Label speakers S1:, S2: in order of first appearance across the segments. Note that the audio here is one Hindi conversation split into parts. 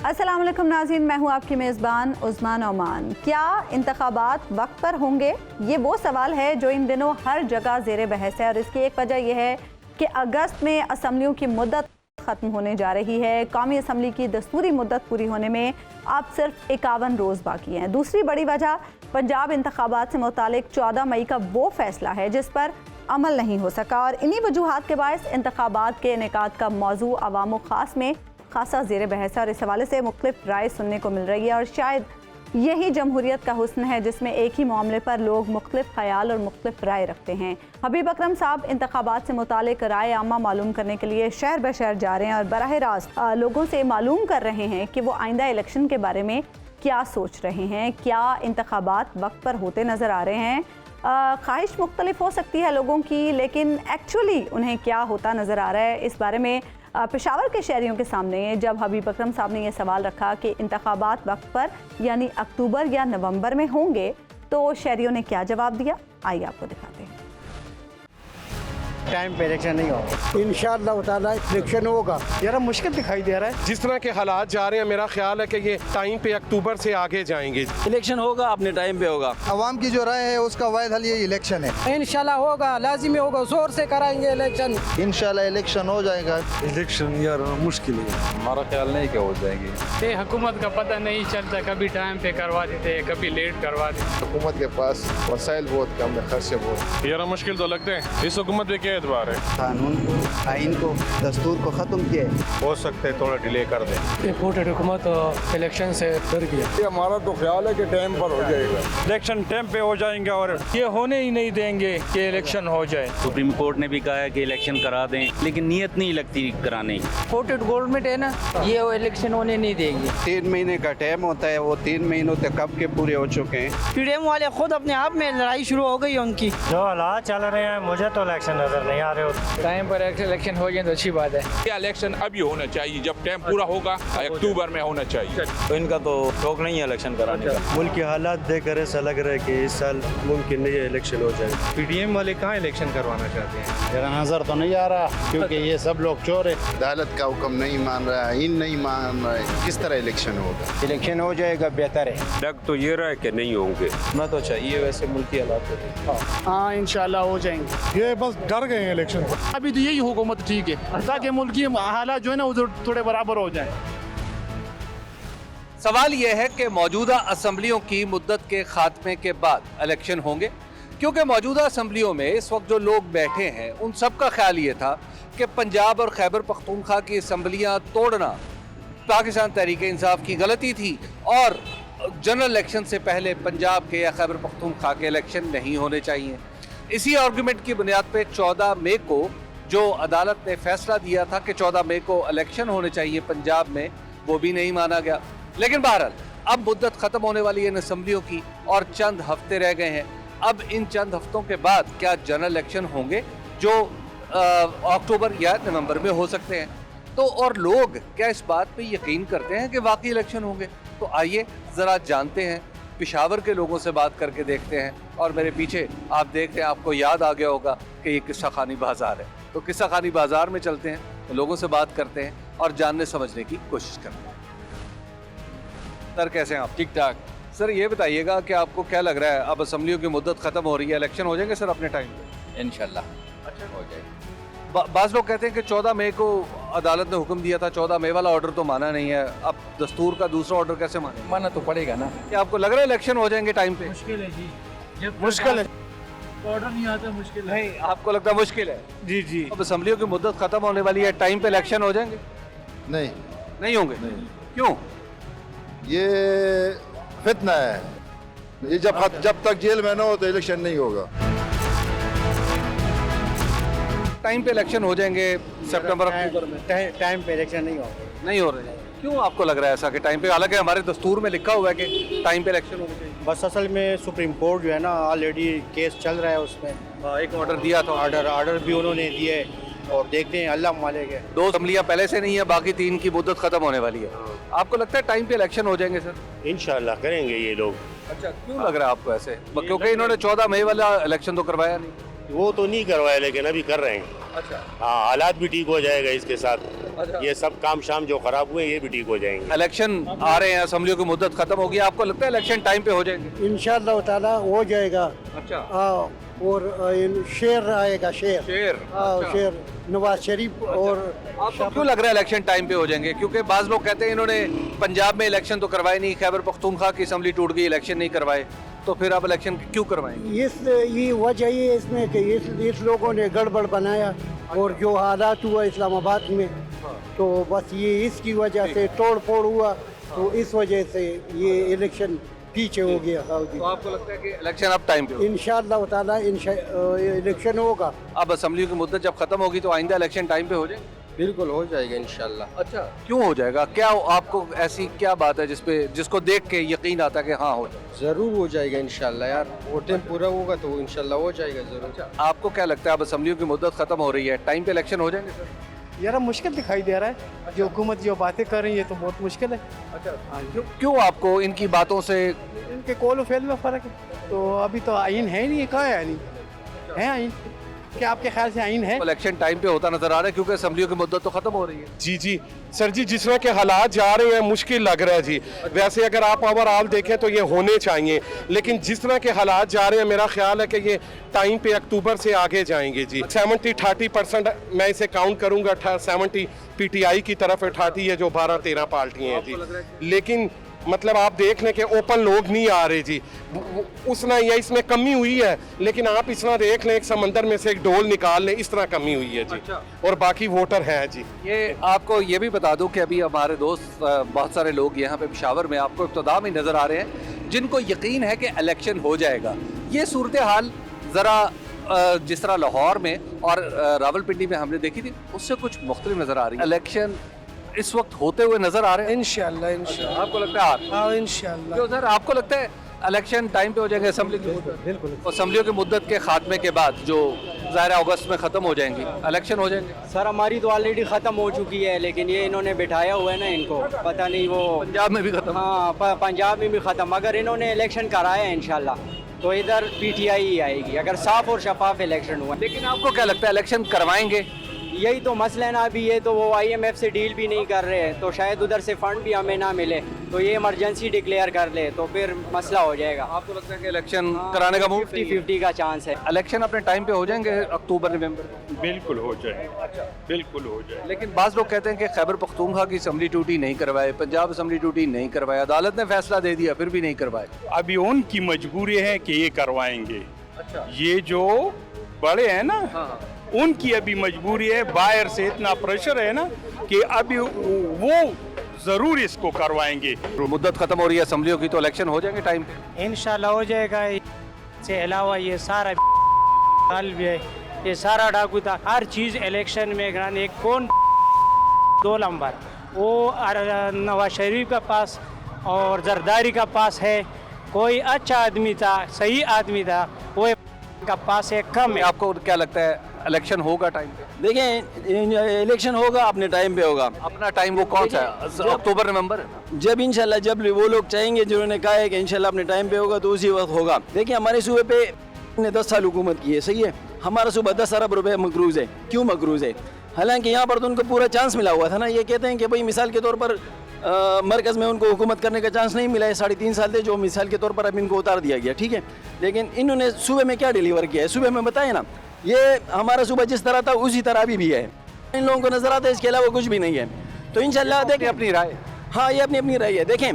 S1: अस्सलाम वालेकुम नाज़रीन, मैं हूँ आपकी मेज़बान उस्मा नौमान। क्या इंतखाबात वक्त पर होंगे? ये वो सवाल है जो इन दिनों हर जगह ज़ेर बहस है और इसकी एक वजह यह है कि अगस्त में असम्बलियों की मुद्दत ख़त्म होने जा रही है। कौमी असम्बली की दस्तूरी मुद्दत पूरी होने में अब सिर्फ 51 रोज़ बाकी हैं। दूसरी बड़ी वजह पंजाब इंतखाबात से मुतालिक 14 मई का वो फैसला है जिस पर अमल नहीं हो सका और इन्हीं वजूहात के बायस इंतखाबात के इनेकाद का मौजू अवाम ख़ास में खासा ज़ेर बहस है और इस हवाले से मुख्तलिफ राय सुनने को मिल रही है और शायद यही जमहूरियत का हुस्न है जिसमें एक ही मामले पर लोग मुख्तलिफ ख्याल और मुख्तलिफ राय रखते हैं। हबीब अकरम साहब इंतखाबात से मुतालिक राय आमा मालूम करने के लिए शहर ब शहर जा रहे हैं और बराह रास्त लोगों से मालूम कर रहे हैं कि वो आइंदा इलेक्शन के बारे में क्या सोच रहे हैं, क्या इंतखाबात वक्त पर होते नज़र आ रहे हैं। ख्वाहिश मुख्तलिफ हो सकती है लोगों की, लेकिन एक्चुअली उन्हें क्या होता नज़र आ रहा है, इस बारे में पेशावर के शहरियों के सामने जब हबीब अकरम साहब ने यह सवाल रखा कि इंतखाबात वक्त पर यानी अक्टूबर या नवंबर में होंगे तो शहरियों ने क्या जवाब दिया, आइए आपको दिखाते हैं।
S2: टाइम पे इलेक्शन नहीं होगा, इंशाअल्लाह ताला इलेक्शन होगा।
S3: यार मुश्किल दिखाई दे रहा है जिस तरह के हालात जा रहे हैं। मेरा ख्याल है कि ये टाइम पे अक्टूबर से आगे जाएंगे।
S4: इलेक्शन होगा, अपने टाइम पे होगा।
S2: आवाम की जो राय है उसका वाहिद हल ये इलेक्शन है।
S5: इंशाल्लाह होगा, लाजिमी होगा, जोर से कराएंगे इलेक्शन।
S2: इंशाल्लाह इलेक्शन हो जाएगा।
S6: इलेक्शन यार मुश्किल है,
S4: हमारा ख्याल नहीं कि हो जाएगी।
S7: ये हुकूमत का पता नहीं चलता, कभी टाइम पे करवा देते, कभी लेट करवा देते।
S8: हुकूमत के पास वसाइल बहुत कम है, खर्चे बहुत।
S3: यार मुश्किल तो लगते हैं इस हुकूमत पे क्या एतबार है।
S2: कानून को, आइन को, दस्तूर को ख़त्म किया है।
S8: हो सकते हैं थोड़ा डिले कर दें।
S7: इम्पोर्टेड हुकूमत इलेक्शन से डर गया।
S8: ये हमारा तो ख्याल है कि टाइम पर हो जाएगा।
S6: इलेक्शन टाइम पे हो जाएंगे और ये होने ही नहीं देंगे कि इलेक्शन हो जाए।
S4: सुप्रीम कोर्ट ने भी कहा है कि इलेक्शन करा दें, लेकिन नीयत नहीं लगती कराने की।
S5: इम्पोर्टेड गवर्नमेंट है ना, ये वो इलेक्शन होने नहीं देंगे।
S9: 3 महीने का टाइम होता है, वो 3 महीनों तक कब के पूरे हो चुके हैं।
S5: पीडीएम वाले खुद अपने आप में लड़ाई शुरू हो गई उनकी।
S10: जो हालात चल रहे हैं मुझे तो इलेक्शन नजर नहीं आ रहे।
S7: टाइम पर इलेक्शन हो जाए तो अच्छी बात है।
S11: इलेक्शन अभी होना चाहिए, जब टाइम पूरा होगा अक्टूबर में होना चाहिए।
S4: तो इनका तो शौक नहीं है इलेक्शन कराने का।
S6: मुल्क के हालात देखकर ऐसा लग रहा है कि इस साल मुमकिन नहीं है इलेक्शन हो जाए।
S3: पीडीएम वाले कहाँ इलेक्शन करवाना चाहते हैं?
S2: मेरा नजर तो नहीं आ रहा क्योंकि ये सब लोग चोर है।
S8: अदालत का हुक्म नहीं मान रहा है, इन नहीं मान रहा है, किस तरह इलेक्शन होगा।
S2: इलेक्शन हो जाएगा बेहतर है।
S11: लग तो ये रहा है कि नहीं होंगे।
S4: ना तो चाहिए वैसे मुल्क की हालात।
S7: हाँ इंशाल्लाह हो जाएंगे।
S3: ये बस डर गए हैं इलेक्शन।
S7: अभी तो यही हुकूमत ठीक है ताकि मुल्क की हालात जो है ना उधर थोड़े बराबर हो जाए।
S12: सवाल यह है कि मौजूदा असम्बलियों की मुद्दत के खात्मे के बाद इलेक्शन होंगे, क्योंकि मौजूदा असम्बलियों में इस वक्त जो लोग बैठे हैं उन सब का ख्याल ये था कि पंजाब और खैबर पख्तूनख्वा की असम्बलियाँ तोड़ना पाकिस्तान तहरीक इंसाफ की गलती थी और जनरल इलेक्शन से पहले पंजाब के या खैबर पख्तूनख्वा के इलेक्शन नहीं होने चाहिए। इसी आर्गूमेंट की बुनियाद पर 14 मई को जो अदालत ने फैसला दिया था कि 14 मई को इलेक्शन होने चाहिए पंजाब में, वो भी नहीं माना गया। लेकिन बहरहाल अब मुद्दत ख़त्म होने वाली है इन असम्बलियों की और चंद हफ्ते रह गए हैं। अब इन चंद हफ्तों के बाद क्या जनरल इलेक्शन होंगे जो अक्टूबर या नवंबर में हो सकते हैं। तो और लोग क्या इस बात पे यकीन करते हैं कि वाकई इलेक्शन होंगे? तो आइए ज़रा जानते हैं, पेशावर के लोगों से बात करके देखते हैं। और मेरे पीछे आप देख रहे हैं, आपको याद आ गया होगा कि ये किस्सा खानी बाज़ार है, तो किस्सा खानी बाज़ार में चलते हैं, तो लोगों से बात करते हैं और जानने समझने की कोशिश करते हैं। सर कैसे हैं आप?
S4: ठीक ठाक।
S12: सर ये बताइएगा कि आपको क्या लग रहा है, अब असम्बलियों की मुद्दत ख़त्म हो रही है, इलेक्शन हो जाएंगे सर अपने टाइम पे?
S4: इंशाल्लाह हो जाएगी।
S12: बाज़ लोग कहते हैं कि 14 मई को अदालत ने हुक्म दिया था, 14 मई वाला ऑर्डर तो माना नहीं है, अब दस्तूर का दूसरा ऑर्डर कैसे माने?
S4: मानना तो पड़ेगा ना।
S12: क्या आपको लग रहा है इलेक्शन हो जाएंगे टाइम पे?
S7: मुश्किल है जी,
S3: मुश्किल है।
S7: ऑर्डर नहीं आता, मुश्किल है।
S12: नहीं, आपको लगता है मुश्किल है?
S3: जी जी।
S12: अब असम्बलियों की मुद्दत ख़त्म होने वाली है, टाइम पे इलेक्शन हो जाएंगे?
S8: नहीं,
S12: नहीं होंगे। क्यों?
S8: ये फितना है। ये जब तक जेल में ना हो तो इलेक्शन नहीं होगा।
S12: टाइम पे इलेक्शन हो जाएंगे सितंबर अक्टूबर में?
S2: टाइम पे इलेक्शन नहीं होगा।
S12: नहीं हो रहे हैं। क्यों आपको लग रहा है ऐसा कि टाइम पे, हालांकि हमारे दस्तूर में लिखा हुआ है कि टाइम पे इलेक्शन होना चाहिए?
S2: बस असल में सुप्रीम कोर्ट जो है ना ऑलरेडी केस चल रहा है, उसमें
S12: एक ऑर्डर दिया था।
S2: ऑर्डर भी उन्होंने दिए और देखते हैं, अल्लाह मालिक है।
S12: 2 असम्बलियाँ पहले से नहीं है, बाकी 3 की मुद्दत खत्म होने वाली है। आपको लगता है टाइम पे इलेक्शन हो जाएंगे सर?
S6: इंशाल्लाह करेंगे ये लोग।
S12: अच्छा, क्यों लग रहा है आपको ऐसे? क्योंकि इन्होंने 14 मई वाला इलेक्शन तो करवाया नहीं।
S6: वो तो नहीं करवाया लेकिन अभी कर रहे हैं।
S12: अच्छा,
S6: हाँ, हालात भी ठीक हो जाएगा इसके साथ।
S2: ये सब काम शाम जो खराब हुए ये भी ठीक हो जाएंगे।
S12: इलेक्शन आ रहे हैं, असम्बलियों की मुद्दत खत्म होगी, आपको लगता है इलेक्शन टाइम पे हो जाएंगे?
S5: इंशाल्लाह ताला हो जाएगा।
S12: अच्छा।
S5: और शेर आएगा, शेर
S12: अच्छा।
S5: शेर नवाज शरीफ। और
S12: आपको क्यों लग रहा है इलेक्शन टाइम पे हो जाएंगे? क्योंकि बाज लोग कहते हैं इन्होंने पंजाब में इलेक्शन तो करवाए नहीं, खैबर पख्तूनख्वा की असम्बली टूट गई, इलेक्शन नहीं करवाए, तो फिर आप इलेक्शन क्यों करवाएंगे?
S5: ये वजह ये इसमें कि इस लोगों ने गड़बड़ बनाया और जो हालात हुआ इस्लामाबाद में, तो बस ये इसकी वजह से तोड़ फोड़ हुआ, तो इस वजह से ये इलेक्शन पीछे हो गया।
S12: तो आपको लगता है कि इलेक्शन अब टाइम पे होगा?
S5: इंशाअल्लाह ताला इलेक्शन होगा।
S12: अब असम्बलियों की मुद्दत जब खत्म होगी तो आइंदा इलेक्शन टाइम पे हो जाएंगे?
S5: बिल्कुल हो जाएगा इंशाअल्लाह।
S12: अच्छा, क्यों हो जाएगा? क्या आपको ऐसी क्या बात है जिसको देख के यकीन आता है कि हाँ हो जाएगा?
S5: जरूर हो जाएगा इंशाअल्लाह यार, वोटिंग पूरा होगा तो इंशाअल्लाह हो जाएगा जरूर।
S12: आपको क्या लगता है अब असम्बलियों की मुद्दत खत्म हो रही है, टाइम पे इलेक्शन हो जाएंगे सर?
S5: यार मुश्किल दिखाई दे रहा है, जो हुकूमत जो बातें कर रही है तो बहुत मुश्किल है।
S12: अच्छा, क्यों आपको इनकी बातों से?
S5: इनके कौल फेल में फ़र्क है। तो अभी तो आइन है नहीं, कहाँ है आइन? है आइन? क्या आपके ख्याल से आइन है?
S12: इलेक्शन टाइम पे होता नजर आ रहा है क्योंकि असम्बलियों की मुद्दत तो खत्म हो रही है।
S3: जी जी सर जी, जिस तरह के हालात जा रहे हैं मुश्किल लग रहा है जी। वैसे अगर आप ओवरऑल देखें तो ये होने चाहिए, लेकिन जिस तरह के हालात जा रहे हैं मेरा ख्याल है कि ये टाइम पे अक्टूबर से आगे जाएंगे जी। 70-30% मैं इसे काउंट करूंगा, 70 PTI की तरफ है, 30 है जो 12-13 पार्टियां हैं जी। लेकिन मतलब आप देख लें कि ओपन लोग नहीं आ रहे जी, उसना या इसमें कमी हुई है, लेकिन आप इतना देख लें एक समंदर में से एक डोल निकाल लें, इस तरह कमी हुई है जी। और बाकी वोटर हैं जी।
S12: ये आपको ये भी बता दूं कि अभी हमारे दोस्त बहुत सारे लोग यहाँ पे पेशावर में आपको इब्तिदा में नज़र आ रहे हैं जिनको यकीन है कि इलेक्शन हो जाएगा। ये सूरत हाल ज़रा जिस तरह लाहौर में और रावलपिंडी में हमने देखी थी उससे कुछ मुख्तलिफ नज़र आ रही है। इलेक्शन इस वक्त होते हुए नजर आ रहे हैं? इंशाल्लाह। आपको लगता है? हाँ इंशाल्लाह। क्यों सर, आपको लगता है इलेक्शन टाइम पे हो जाएंगे असेंबली की? बिल्कुल। असम्बलियों की मुद्दत के खात्मे के बाद जो ज़ाहिर अगस्त में ख़त्म हो जाएंगी, इलेक्शन हो जाएंगे?
S5: सर हमारी तो ऑलरेडी ख़त्म हो चुकी है, लेकिन ये इन्होंने बिठाया हुआ है ना, इनको पता नहीं वो
S12: पंजाब में भी ख़त्म।
S5: हाँ पंजाब में भी ख़त्म। अगर इन्होंने इलेक्शन कराया है इंशाल्लाह तो इधर PTI ही आएगी, अगर साफ और शफाफ इलेक्शन हुआ।
S12: लेकिन आपको क्या लगता है इलेक्शन करवाएंगे?
S5: यही तो मसला है ना, अभी ये तो वो IMF से डील भी नहीं कर रहे हैं, तो शायद उधर से फंड भी हमें ना मिले, तो ये इमरजेंसी डिक्लेयर कर ले तो फिर मसला हो जाएगा।
S12: आपको लगता है कि इलेक्शन कराने का
S5: 50-50 का चांस है?
S12: इलेक्शन अपने टाइम पे हो जाएंगे अक्टूबर नवंबर?
S6: बिल्कुल हो जाए। अच्छा, बिल्कुल हो जाए।
S12: लेकिन बाज़ लोग कहते हैं कि खैबर पख्तूनख्वा की असम्बली टूटी नहीं करवाए, पंजाब असम्बली टूटी नहीं करवाए, अदालत ने फैसला दे दिया फिर भी नहीं करवाए।
S6: अभी उनकी मजबूरी है कि ये करवाएंगे।
S12: अच्छा।
S6: ये जो बड़े हैं ना, उनकी अभी मजबूरी है, बाहर से इतना प्रेशर है ना कि अभी वो जरूर इसको करवाएंगे।
S12: मुद्दत खत्म हो रही है असम्बलियों की, तो इलेक्शन हो जाएंगे टाइम पे?
S10: इंशाल्लाह हो जाएगा। इसके अलावा ये सारा हाल भी है, ये सारा डाकू था, हर चीज़ इलेक्शन में एक कौन 2 नंबर वो नवाज शरीफ का पास और जरदारी का पास है, कोई अच्छा आदमी था, सही आदमी था, वो का पास है कम है।
S12: आपको क्या लगता है इलेक्शन होगा टाइम पे?
S5: देखें इलेक्शन होगा अपने टाइम पे होगा।
S12: अपना टाइम वो कौन सा है? अक्टूबर नवंबर?
S5: जब इंशाल्लाह जब वो लोग चाहेंगे जिन्होंने कहा है कि इंशाल्लाह अपने टाइम पे होगा तो उसी वक्त होगा। देखिए हमारे सूबे पे ने 10 साल हुकूमत की है, सही है, हमारा सूबा 10 अरब रुपए मकरूज़ है। क्यों मकरूज़ है? हालांकि यहाँ पर तो उनको पूरा चांस मिला हुआ था ना। ये कहते हैं कि भाई मिसाल के तौर पर मरकज़ में उनको हुकूमत करने का चांस नहीं मिला है, 3.5 साल थे जो मिसाल के तौर पर अब इनको उतार दिया गया, ठीक है। लेकिन इन्होंने सूबे में क्या डिलीवर किया है? सूबे में बताए ना, ये हमारा सूबा जिस तरह था उसी तरह अभी भी है। इन लोगों को नजर आता है, इसके अलावा कुछ भी नहीं है। तो इंशाल्लाह देखें
S12: अपनी राय।
S5: हाँ ये अपनी अपनी राय है। देखें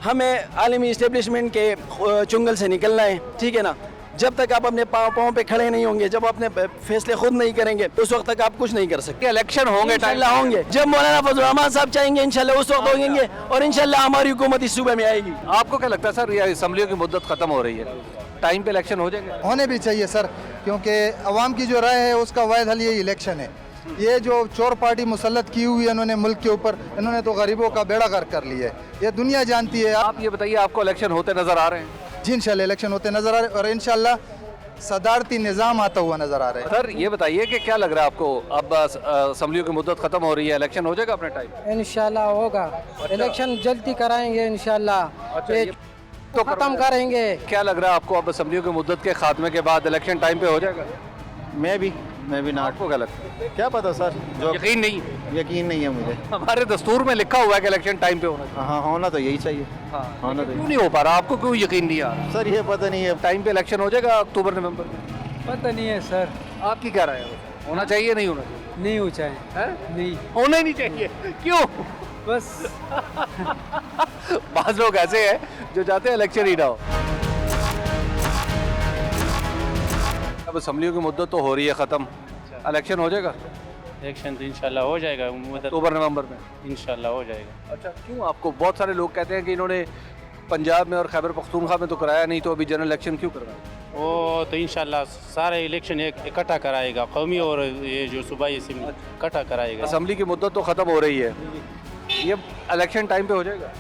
S5: हमें आलमी इस्टेब्लिशमेंट के चुंगल से निकलना है, ठीक है ना। जब तक आप अपने पाँव पे खड़े नहीं होंगे, जब अपने फैसले खुद नहीं करेंगे, उस वक्त तक आप कुछ नहीं कर सकते।
S12: इलेक्शन होंगे
S5: इंशाल्लाह होंगे, जब मौलाना फजल रहमान साहब चाहेंगे इंशाल्लाह उस वक्त होंगे, और इंशाल्लाह हमारी हुकूमत इस सूबे में आएगी।
S12: आपको क्या लगता है सर, ये असम्बलियों की मुद्दत खत्म हो रही है, टाइम पे इलेक्शन हो जाएंगे?
S13: होने भी चाहिए सर, क्योंकि अवाम की जो राय है उसका वाहिद हल यही इलेक्शन है। ये जो चोर पार्टी मुसल्लत की हुई है इन्होंने मुल्क के ऊपर, इन्होंने तो गरीबों का बेड़ा गर्क कर लिया है, ये दुनिया जानती है।
S12: आप ये बताइए, आपको इलेक्शन होते नजर आ रहे हैं?
S13: जी इंशाल्लाह इलेक्शन होते नजर आ रहे हैं, और इंशाल्लाह सदारती निज़ाम आता हुआ नजर आ रहा है।
S12: सर ये बताइए कि क्या लग रहा है आपको, अब असम्बलियों की मुद्दत खत्म हो रही है, इलेक्शन हो जाएगा अपने टाइम?
S5: इंशाल्लाह होगा। इलेक्शन जल्दी कराएंगे इंशाल्लाह।
S12: अच्छा,
S5: तो खत्म करेंगे।
S12: क्या लग रहा है आपको, अब असम्बलियों की मुद्दत के खात्मे के बाद इलेक्शन टाइम पे हो जाएगा?
S5: मैं भी
S9: मैं भी ना।
S12: आपको क्या लगता है?
S9: क्या पता सर, जो
S12: यकीन नहीं,
S9: यकीन नहीं है मुझे।
S12: हमारे दस्तूर में लिखा हुआ है कि इलेक्शन टाइम पे होना चाहिए।
S9: हाँ, होना तो यही चाहिए।
S12: हाँ,
S9: होना तो
S12: क्यों नहीं हो पा रहा? आपको क्यों यकीन नहीं आ रहा?
S9: सर ये पता नहीं है।
S12: टाइम पे इलेक्शन हो जाएगा अक्टूबर नवंबर में?
S10: पता नहीं है सर,
S12: आपकी क्या राय है? होना चाहिए नहीं होना चाहिए?
S10: नहीं हो चाहे नहीं
S12: होना ही नहीं चाहिए। क्यों?
S10: बस
S12: बाज लोग ऐसे हैं जो चाहते हैं इलेक्शन ही ना हो। अब असम्बलियों की मुद्दत तो हो रही है ख़त्म, इलेक्शन हो जाएगा
S10: इलेक्शन तो इंशाल्लाह हो जाएगा,
S12: अक्टूबर नवंबर में।
S10: इंशाल्लाह हो जाएगा।
S12: अच्छा, क्यों? आपको बहुत सारे लोग कहते हैं कि इन्होंने पंजाब में और खैबर पख्तूनख्वा में तो कराया नहीं, तो अभी जनरल इलेक्शन क्यों करवाया?
S10: वो तो इंशाल्लाह सारे इलेक्शन इकट्ठा कराएगा, कौमी और ये जो सूबाई असेंबली इकट्ठा कराएगा।
S12: असम्बली की मुद्दत तो ख़त्म हो रही है, ये इलेक्शन टाइम पे हो जाएगा?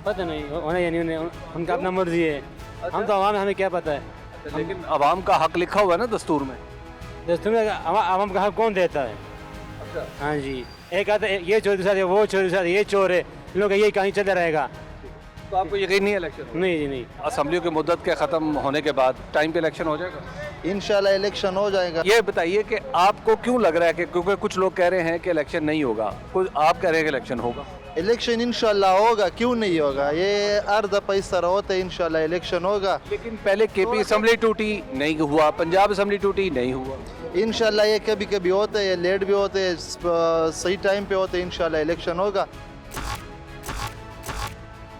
S10: पता नहीं होना या नहीं होना, उनका अपना मर्जी है। हम तो आवाम, हमें क्या पता है।
S12: लेकिन अवाम का हक लिखा हुआ है ना दस्तूर में।
S10: दस्तूर में आवाम का हक कौन देता है? हाँ जी, एक आता है ये चोर, दूसरा वो चोर, दूसरा ये चोर है, इन लोग यही कहीं चलता रहेगा।
S12: तो आपको यकीन नहीं है इलेक्शन?
S10: नहीं जी नहीं।
S12: असम्बलियों की मुद्दत के ख़त्म होने के बाद टाइम पे इलेक्शन हो जाएगा?
S9: इंशाल्लाह इलेक्शन हो जाएगा।
S12: ये बताइए कि आपको क्यों लग रहा है कि, क्योंकि कुछ लोग कह रहे हैं कि इलेक्शन नहीं होगा, कुछ आप कह रहे हैं कि इलेक्शन होगा।
S9: इलेक्शन इंशाल्लाह होगा, क्यों नहीं होगा? ये हर दफा इस तरह होता है, इंशाल्लाह इलेक्शन होगा।
S12: लेकिन पहले केपी असम्बली टूटी, नहीं हुआ, पंजाब असम्बली टूटी, नहीं हुआ।
S9: इंशाल्लाह ये कभी कभी होता है, ये लेट भी होते हैं, सही टाइम पे होते हैं। इंशाल्लाह इलेक्शन होगा।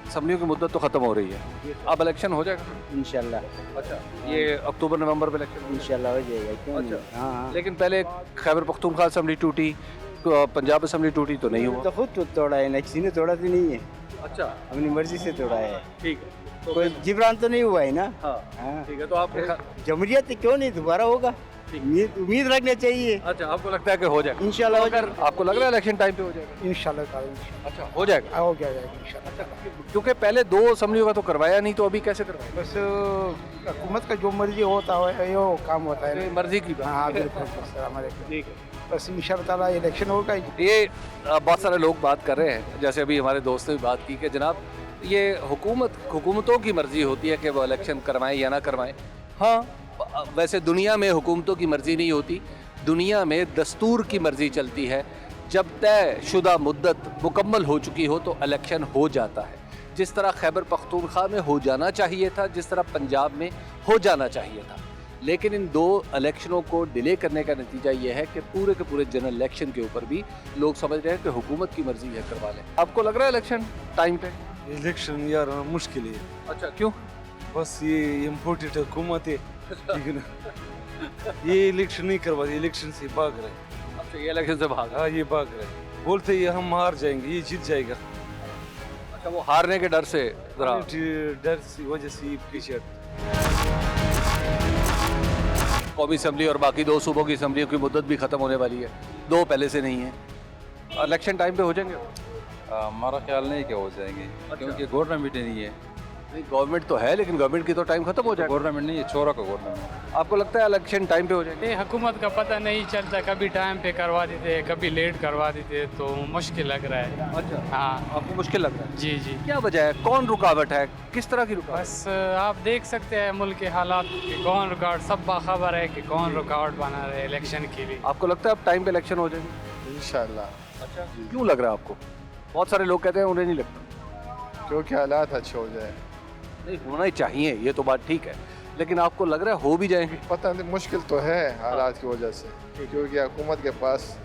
S12: असम्बलियों की मुद्दत तो ख़त्म हो रही है, अब इलेक्शन हो जाएगा
S10: इंशाल्लाह।
S12: अच्छा, ये अक्टूबर नवंबर में इलेक्शन
S10: इंशाल्लाह हो जाएगा, क्यों नहीं?
S12: हाँ, लेकिन पहले खैबर पख्तूनख्वा असम्बली टूटी, पंजाब असम्बली टूटी, तो नहीं हुआ।
S10: तो खुद तोड़ा है ना, किसी ने तोड़ा तो नहीं है,
S12: अच्छा,
S10: अपनी मर्जी से तोड़ा है।
S12: ठीक है, तो
S10: कोई जिब्रान तो नहीं हुआ है ना।
S12: हाँ, ठीक है, तो आप
S10: जमहूरियत क्यों नहीं दोबारा होगा? उम्मीद रखना चाहिए।
S12: अच्छा, आपको लगता है कि हो जाएगा?
S10: इंशाल्लाह हो
S12: अगर आपको लग रहा है इलेक्शन टाइम पे हो जाएगा?
S10: इंशाल्लाह।
S12: अच्छा, हो जाएगा।
S10: हो जाएगा इंशाल्लाह।
S12: क्योंकि पहले 2 असम्बलियों का तो करवाया नहीं, तो अभी कैसे करवाया?
S10: बस हुकूमत का जो मर्जी होता है वो काम होता है।
S12: मर्जी की बात।
S10: हाँ बिल्कुल, ठीक है। बस इंशाल्लाह ताला इलेक्शन होगा।
S12: ये बहुत सारे लोग बात कर रहे हैं, जैसे अभी हमारे दोस्त ने भी बात की कि जनाब ये हुकूमतों की मर्जी होती है कि वो इलेक्शन करवाएं या ना करवाएं। हाँ, वैसे दुनिया में हुकूमतों की मर्जी नहीं होती, दुनिया में दस्तूर की मर्जी चलती है। जब तयशुदा मुद्दत मुकम्मल हो चुकी हो तो इलेक्शन हो जाता है, जिस तरह खैबर पख्तूनख्वा में हो जाना चाहिए था, जिस तरह पंजाब में हो जाना चाहिए था। लेकिन इन 2 इलेक्शनों को डिले करने का नतीजा ये है कि पूरे के पूरे जनरल इलेक्शन के ऊपर भी लोग समझ रहे हैं कि हुकूमत की मर्जी है, करवा लें। आपको लग रहा है इलेक्शन टाइम पे?
S14: इलेक्शन यार मुश्किल है।
S12: अच्छा, क्यों?
S14: बस ये इम्पोर्टेड हुकूमत है, ठीक है ना। ये इलेक्शन नहीं करवाते, इलेक्शन से भाग रहे।
S12: अच्छा, ये इलेक्शन से भाग?
S14: हाँ, ये भाग रहे, बोलते ये हम हार जाएंगे, ये जीत जाएगा।
S12: अच्छा, वो हारने के डर से,
S14: डर की वजह से पीछे।
S12: कौमी असम्बली और बाकी 2 सूबों की असम्बलियों की मुद्दत भी ख़त्म होने वाली है, 2 पहले से नहीं है। इलेक्शन टाइम पे हो जाएंगे?
S15: हमारा ख्याल नहीं कि हो जाएंगे, क्योंकि गवर्नमेंट नहीं है।
S12: नहीं, गवर्नमेंट तो है, लेकिन गवर्नमेंट की तो टाइम खत्म हो जाएगा।
S15: गवर्नमेंट नहीं है, चोरा का गवर्नमेंट।
S12: आपको लगता है इलेक्शन टाइम पे हो जाएगा?
S10: हुकूमत का पता नहीं चलता, कभी टाइम पे करवा देते, कभी लेट करवा देते, तो मुश्किल लग रहा है।
S12: अच्छा,
S10: हाँ,
S12: आपको मुश्किल लग रहा है?
S10: जी जी।
S12: क्या वजह है? कौन रुकावट है? किस तरह की रुकावट?
S10: बस आप देख सकते हैं मुल्क के हालात कि कौन रुकावट, सब बाखबर है कि कौन रुकावट बना रहे इलेक्शन के लिए।
S12: आपको लगता है अब टाइम पे इलेक्शन हो जाएंगे?
S9: इंशाल्लाह।
S12: अच्छा, क्यों लग रहा है आपको? बहुत सारे लोग कहते हैं उन्हें नहीं लगता,
S9: क्योंकि हालात अच्छे हो जाए।
S12: नहीं, होना ही चाहिए, ये तो बात ठीक है, लेकिन आपको लग रहा है हो भी जाएंगे?
S9: पता नहीं, मुश्किल तो है हालात की वजह से, क्योंकि हुकूमत के पास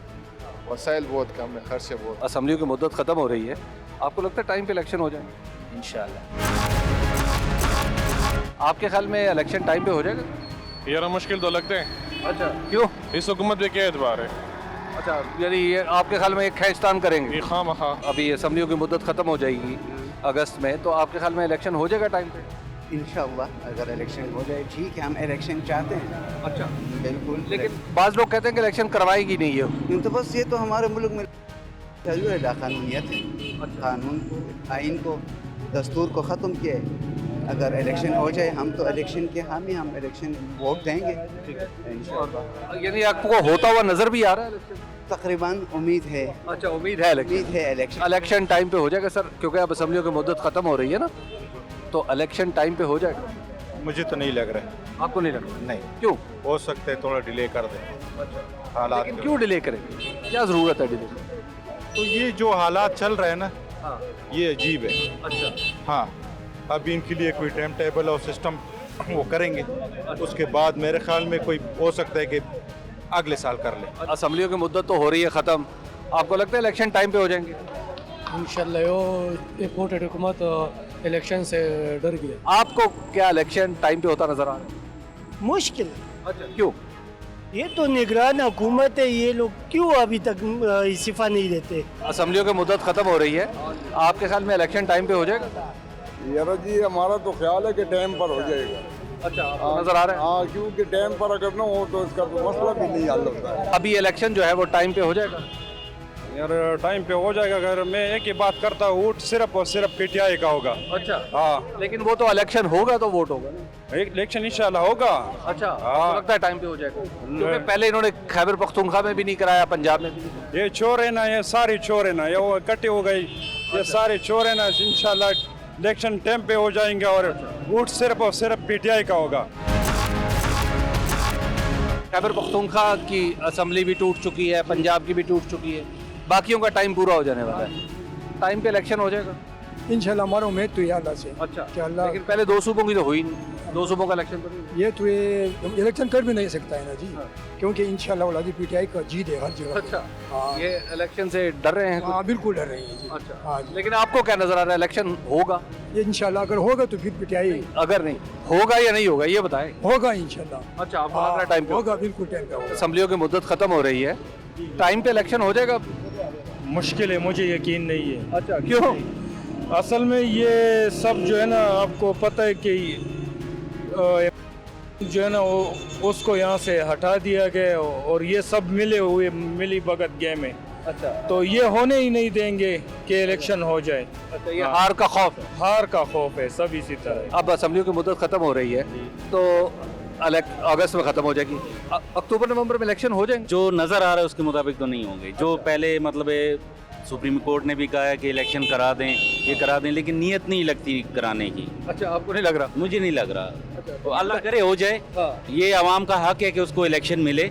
S9: वसाइल बहुत कम है, खर्चे बहुत।
S12: असम्बलियों की मुद्दत ख़त्म हो रही है, आपको लगता है टाइम पे इलेक्शन हो जाएंगे?
S10: इंशाल्लाह।
S12: आपके ख्याल में इलेक्शन टाइम पे हो जाएगा?
S3: यार मुश्किल तो लगते हैं।
S12: अच्छा, क्यों?
S3: इस हुकूमत पे क्या एतबार है?
S12: अच्छा, यानी ये आपके ख्याल में एक खैस्तान करेंगे?
S3: हाँ,
S12: अभी असम्बलियों की मुद्दत ख़त्म हो जाएगी अगस्त में, तो आपके ख्याल में इलेक्शन हो जाएगा टाइम पे?
S16: इंशाअल्लाह अगर इलेक्शन हो जाए ठीक है, हम इलेक्शन चाहते हैं।
S12: अच्छा,
S16: बिल्कुल।
S12: लेकिन बाज़ लोग कहते हैं कि इलेक्शन करवाएगी नहीं है।
S16: तो बस ये तो हमारे मुल्क में चालू है, लाकानूनियत है। कानून को, आइन को, दस्तूर को ख़त्म किया है। अगर इलेक्शन हो जाए, हम तो इलेक्शन के हामी, हम इलेक्शन वोट देंगे इंशाअल्लाह।
S12: यानी आपको होता हुआ नज़र भी आ रहा है इलेक्शन?
S16: तकरीबन उम्मीद है।
S12: अच्छा, उम्मीद है इलेक्शन। इलेक्शन टाइम पे हो जाएगा सर, क्योंकि अब असम्बलियों की मुद्दत ख़त्म हो रही है ना, तो इलेक्शन टाइम पे हो जाएगा?
S2: मुझे तो नहीं लग रहा है।
S12: आपको नहीं लग रहा?
S2: नहीं।
S12: क्यों?
S2: हो सकता है थोड़ा डिले कर दें।
S12: अच्छा,
S8: हालात
S12: लेकिन क्यों डिले करें, क्या ज़रूरत है डिले?
S8: तो ये जो हालात चल रहे हैं ना, ये अजीब है।
S12: अच्छा,
S8: हाँ, अभी इनके लिए कोई टाइम टेबल और सिस्टम वो करेंगे, उसके बाद मेरे ख्याल में कोई हो सकता है कि अगले साल कर ले।
S12: असम्बलियों की मुद्दत तो हो रही है ख़त्म, आपको लगता है इलेक्शन टाइम पे हो जाएंगे?
S10: इंशाल्लाह इम्पोर्टेड हुकूमत इलेक्शन से डर गया।
S12: आपको क्या इलेक्शन टाइम पे होता नजर आ रहा है?
S10: मुश्किल।
S12: अच्छा, क्यों?
S10: ये तो निगरान हुकूमत है, ये लोग क्यों अभी तक इस्तीफा नहीं देते?
S12: असम्बलियों की मुद्दत ख़त्म हो रही है, आपके ख्याल में इलेक्शन टाइम पे हो जाएगा?
S9: यार जी हमारा तो ख्याल है कि टाइम पर हो जाएगा।
S12: अच्छा, नजर आ रहा है?
S9: हाँ, क्योंकि टाइम पर अगर ना हो तो इसका तो मसला भी नहीं हल होता है।
S12: अभी इलेक्शन जो है वो टाइम पे हो जाएगा?
S6: यार टाइम पे हो जाएगा, अगर मैं एक ही बात करता हूँ, वोट सिर्फ और सिर्फ पीटीआई का होगा।
S12: अच्छा,
S6: हाँ,
S12: लेकिन वो तो इलेक्शन होगा तो वोट होगा ना?
S6: एक इलेक्शन इंशाल्लाह होगा।
S12: अच्छा, आपको लगता है टाइम पे हो जाएगा? क्योंकि पहले इन्होंने खैबर पख्तूनख्वा में भी नहीं कराया, पंजाब में भी नहीं कराया।
S6: ये चोर है ना, ये सारी चोर है ना, ये वो इकट्ठे हो गई, ये सारे चोर है ना। इंशाल्लाह इलेक्शन टाइम पे हो जाएंगे और वोट सिर्फ और सिर्फ पीटीआई का होगा।
S12: खैबर पख्तूनख्वा की असम्बली भी टूट चुकी है, पंजाब की भी टूट चुकी है, बाकियों का टाइम पूरा हो जाने वाला है, टाइम पे इलेक्शन हो जाएगा
S10: इंशाल्लाह। हमारा उम्मीद तो ये अल्लाह से।
S12: अच्छा,
S10: कि अल्लाह,
S12: लेकिन पहले 2 सूबों की तो हुई नहीं, 2 सूबों का इलेक्शन तो नहीं।
S10: ये तो ये इलेक्शन कर भी नहीं सकता है ना जी, क्योंकि इंशाल्लाह औलादी पीटीआई का जीत है हर जगह।
S12: अच्छा,
S10: हाँ,
S12: ये इलेक्शन से डर रहे हैं?
S10: हाँ बिल्कुल डर रही है जी।
S12: अच्छा,
S10: हाँ,
S12: लेकिन आपको क्या नजर आ रहा है, इलेक्शन होगा?
S10: ये इंशाल्लाह अगर होगा तो फिर पीटीआई
S12: अगर नहीं होगा या नहीं होगा ये बताएं।
S10: होगा इंशाल्लाह।
S12: अच्छा, आपको लग रहा है टाइम पे
S10: होगा? बिल्कुल टाइम पे होगा।
S12: असम्बलियों की मुद्दत खत्म हो रही है, टाइम पे इलेक्शन हो जाएगा?
S6: मुश्किल है, मुझे यकीन नहीं है।
S12: अच्छा, क्यों?
S6: असल में ये सब जो है ना, आपको पता है कि जो है ना वो उसको यहाँ से हटा दिया गया और ये सब मिली भगत गेम है।
S12: अच्छा,
S6: तो ये होने ही नहीं देंगे कि इलेक्शन हो जाए।
S12: अच्छा, ये हार का खौफ है?
S6: हार का खौफ है, सब इसी तरह।
S12: अब असम्बलियों की मुद्दत खत्म हो रही है तो अगस्त में खत्म हो जाएगी, अक्टूबर नवंबर में इलेक्शन हो जाएंगे?
S4: जो नज़र आ रहा है उसके मुताबिक तो नहीं होंगे। जो पहले मतलब सुप्रीम कोर्ट ने भी कहा है कि इलेक्शन करा दें, ये करा दें, लेकिन नीयत नहीं लगती कराने की।
S12: अच्छा, आपको नहीं लग रहा?
S4: मुझे नहीं लग रहा।
S12: अच्छा,
S4: तो अल्लाह करे हो जाए। ये आवाम का हक है कि उसको इलेक्शन मिले,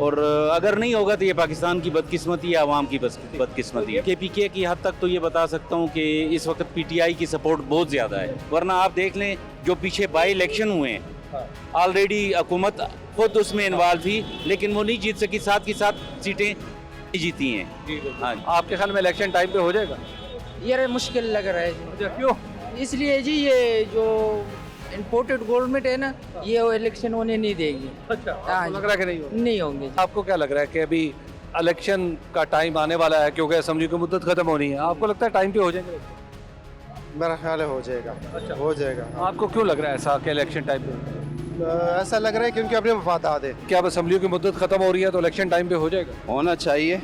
S4: और अगर नहीं होगा तो ये पाकिस्तान की बदकिस्मती है, आवाम की बदकिस्मती है। KPK की हद तक तो ये बता सकता हूँ कि इस वक्त PTI की सपोर्ट बहुत ज़्यादा है, वरना आप देख लें जो पीछे बाई इलेक्शन हुए हैं, ऑलरेडी हुकूमत खुद उसमें इन्वॉल्व थी, लेकिन वो नहीं जीत सकी, साथ की साथ सीटें जीती हैं। हाँ,
S12: आपके ख्याल में इलेक्शन टाइम पे हो जाएगा?
S10: ये मुश्किल लग रहा है जी।
S12: अच्छा, क्यों?
S10: इसलिए जी ये जो इम्पोर्टेड गवर्नमेंट है ना, ये इलेक्शन होने नहीं देगी।
S12: अच्छा, आपको लग रहा है कि नहीं होगा?
S10: नहीं होंगे।
S12: आपको क्या लग रहा है कि अभी इलेक्शन का टाइम आने वाला है, क्योंकि असम्बली की मुद्दत खत्म होनी है, आपको लगता है टाइम पे हो जाएंगे?
S2: मेरा ख्याल है हो जाएगा।
S12: अच्छा,
S2: हो जाएगा।
S12: आपको क्यों लग रहा है ऐसा कि इलेक्शन टाइम पे?
S2: ऐसा लग रहा है क्योंकि अपने वफादार है।
S12: क्या अब असम्बलियों की मुद्दत खत्म हो रही है तो इलेक्शन टाइम पे हो जाएगा?
S16: होना चाहिए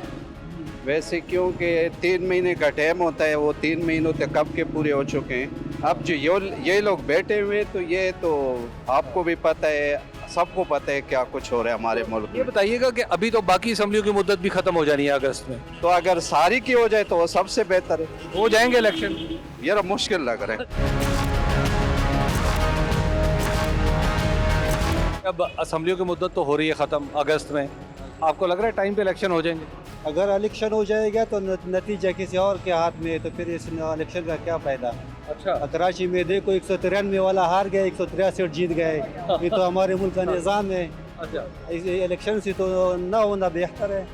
S16: वैसे, क्योंकि 3 महीने का टाइम होता है, वो 3 महीनों तक कब के पूरे हो चुके हैं। अब जो ये लोग बैठे हुए, तो ये तो आपको भी पता है, सबको पता है क्या कुछ हो रहा है हमारे मुल्क
S12: ये
S16: में।
S12: बताइएगा कि अभी तो बाकी असम्बलियों की मुद्दत भी खत्म हो जानी है अगस्त में,
S16: तो अगर सारी की हो जाए तो वो सबसे बेहतर है।
S12: हो जाएंगे इलेक्शन?
S16: यार मुश्किल लग रहा है।
S12: अब असम्बलियों की मुद्दत तो हो रही है ख़त्म अगस्त में, आपको लग रहा है टाइम पे इलेक्शन हो जाएंगे?
S2: अगर इलेक्शन हो जाएगा तो नतीजा किसी और के हाथ में है, तो फिर इस इलेक्शन का क्या फ़ायदा।
S12: अच्छा,
S2: कराची में देखो 193 वाला हार गया, 163 जीत गए। ये तो हमारे मुल्क का निज़ाम है।
S12: अच्छा,
S2: इस इलेक्शन से तो ना होना बेहतर है।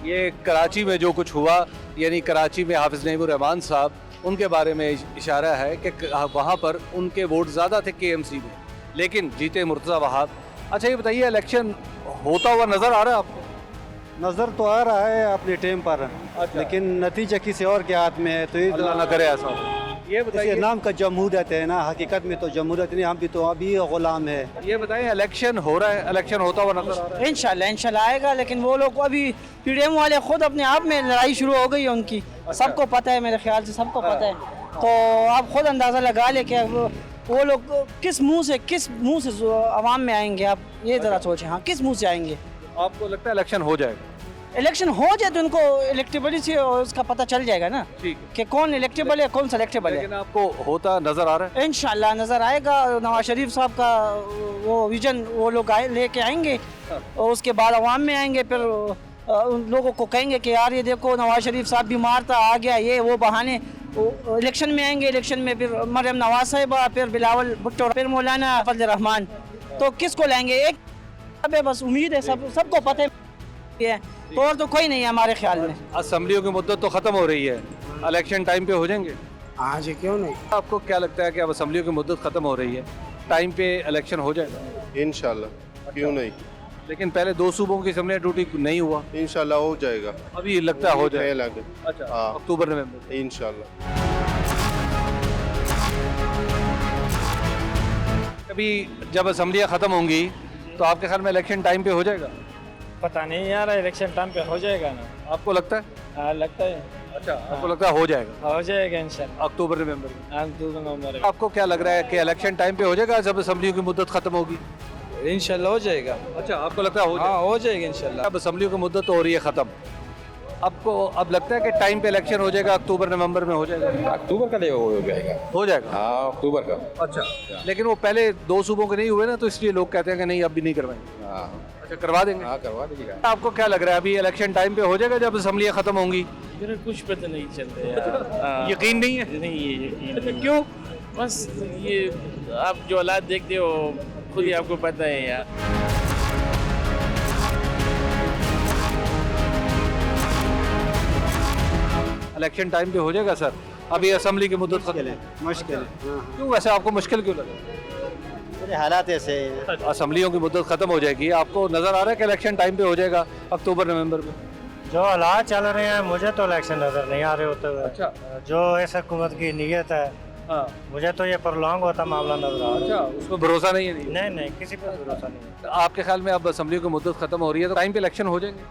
S12: ये कराची में जो कुछ हुआ, यानी कराची में हाफिज़ नईमुर रहमान साहब, उनके बारे में इशारा है कि वहाँ पर उनके वोट ज़्यादा थे KMC में, लेकिन जीते मुर्तज़ा वहाब। अच्छा, ये बताइए इलेक्शन होता हुआ नज़र आ रहा है आपको?
S2: नज़र तो आ रहा है अपने टाइम पर। अच्छा, लेकिन नतीजा किसी और के हाथ में है। तो ये
S12: अल्लाह ना करे ऐसा। ये बताइए,
S2: नाम का जमहूरियत है ना, हकीकत में तो जमहूरियत नहीं, हम भी तो अभी गुलाम है।
S12: ये बताइए इलेक्शन हो रहा है, इलेक्शन होता हुआ नजर आ रहा है?
S10: इंशाल्लाह आएगा, लेकिन वो लोग अभी PDM वाले खुद अपने आप में लड़ाई शुरू हो गई है उनकी। सबको पता है, मेरे ख्याल से सबको पता है। तो आप खुद अंदाज़ा लगा ले कि वो लोग किस मुंह से आवाम में आएंगे। आप ये ज़रा सोचें, हाँ किस मुंह से आएंगे?
S12: आपको लगता है इलेक्शन हो जाएगा?
S10: इलेक्शन हो जाए तो उनको इलेक्टेबिलिटी से उसका पता चल जाएगा ना कि कौन इलेक्टेबल है कौन सेलेक्टेबल है।
S12: लेकिन आपको होता नजर आ रहा है?
S10: इंशाल्लाह नज़र आएगा। नवाज शरीफ साहब का वो विजन वो लोग लेके आएंगे और उसके बाद अवाम में आएंगे, फिर उन लोगों को कहेंगे कि यार ये देखो नवाज शरीफ साहब बीमार था आ गया, ये वो बहाने। इलेक्शन में आएंगे, इलेक्शन में फिर मरियम नवाज साहिबा, फिर बिलावल भुट्टो, फिर मौलाना फजल रहमान, तो किसको लाएंगे? एक बस उम्मीद है, सबको पता है, तो और तो कोई नहीं है हमारे ख्याल में।
S12: असम्बलियों की मुद्दत तो खत्म हो रही है, इलेक्शन टाइम पे हो जाएंगे?
S10: हाँ जी, क्यों नहीं।
S12: आपको क्या लगता है कि अब असम्बलियों की मुद्दत खत्म हो रही है, टाइम पे इलेक्शन हो जाएगा?
S3: इंशाल्लाह, क्यों नहीं।
S12: लेकिन पहले 2 सूबों की असम्बली ड्यूटी नहीं हुआ।
S3: इंशाल्लाह हो जाएगा,
S12: अभी लगता है हो जाएगा।
S3: अच्छा,
S12: अक्टूबर नवंबर
S3: इंशाल्लाह।
S12: कभी जब असम्बलियाँ ख़त्म होंगी तो आपके ख्याल में इलेक्शन टाइम पे हो जाएगा?
S10: पता नहीं यार, इलेक्शन टाइम पे हो जाएगा ना।
S12: आपको लगता है?
S10: हाँ लगता है।
S12: अच्छा, आपको लगता है हो जाएगा?
S10: हो जाएगा इंशाल्लाह,
S12: अक्टूबर नवंबर में।
S10: अक्टूबर नवंबर।
S12: आपको क्या लग रहा है कि इलेक्शन टाइम पे हो जाएगा जब असम्बलियों की मुद्दत खत्म होगी?
S5: इंशाल्लाह हो जाएगा।
S12: अच्छा, आपको लगता है हो जाएगा?
S5: हाँ हो जाएगा इंशाल्लाह।
S12: अब असम्बलियों की मुद्दत तो हो रही है ख़त्म, आपको अब लगता है कि टाइम पे इलेक्शन हो जाएगा, अक्टूबर नवंबर में हो जाएगा?
S15: अक्टूबर का हो जाएगा।
S12: हो जाएगा?
S15: हाँ, अक्टूबर का।
S12: अच्छा, लेकिन वो पहले 2 सूबों के नहीं हुए ना, तो इसलिए लोग कहते हैं कि नहीं अब भी नहीं करवाएंगे।
S15: हाँ,
S12: अच्छा, करवा देंगे?
S15: हाँ करवा दीजिएगा।
S12: आपको क्या लग रहा है अभी इलेक्शन टाइम पे हो जाएगा जब असम्बलियाँ खत्म होंगी?
S10: कुछ पता नहीं चल रहा,
S12: यकीन नहीं है?
S10: नहीं है यकीन।
S12: क्यों?
S10: बस ये आप जो हालात देखते हो खुद ही आपको पता है यार।
S12: इलेक्शन टाइम पे हो जाएगा सर? अभी असम्बली की मुद्दत खत्म है।
S2: मुश्किल है।
S12: क्यों वैसे आपको मुश्किल क्यों लगा?
S2: हालात ऐसे
S12: असम्बलियों की मुद्दत खत्म हो जाएगी, आपको नजर आ रहा है कि इलेक्शन टाइम पे हो जाएगा अक्टूबर नवंबर में?
S10: जो हालात चल रहे हैं मुझे तो इलेक्शन नजर नहीं आ रहे होते हुए।
S12: अच्छा,
S10: जो इस हुकूमत की नीयत है,
S12: हाँ,
S10: मुझे तो ये प्रलॉन्ग होता मामला नजर आ रहा है।
S12: अच्छा, उसमें भरोसा नहीं है?
S10: नहीं नहीं, किसी पर भरोसा नहीं है।
S12: आपके ख्याल में अब असम्बलियों की मुद्दत खत्म हो रही है तो टाइम पे इलेक्शन हो जाएंगे?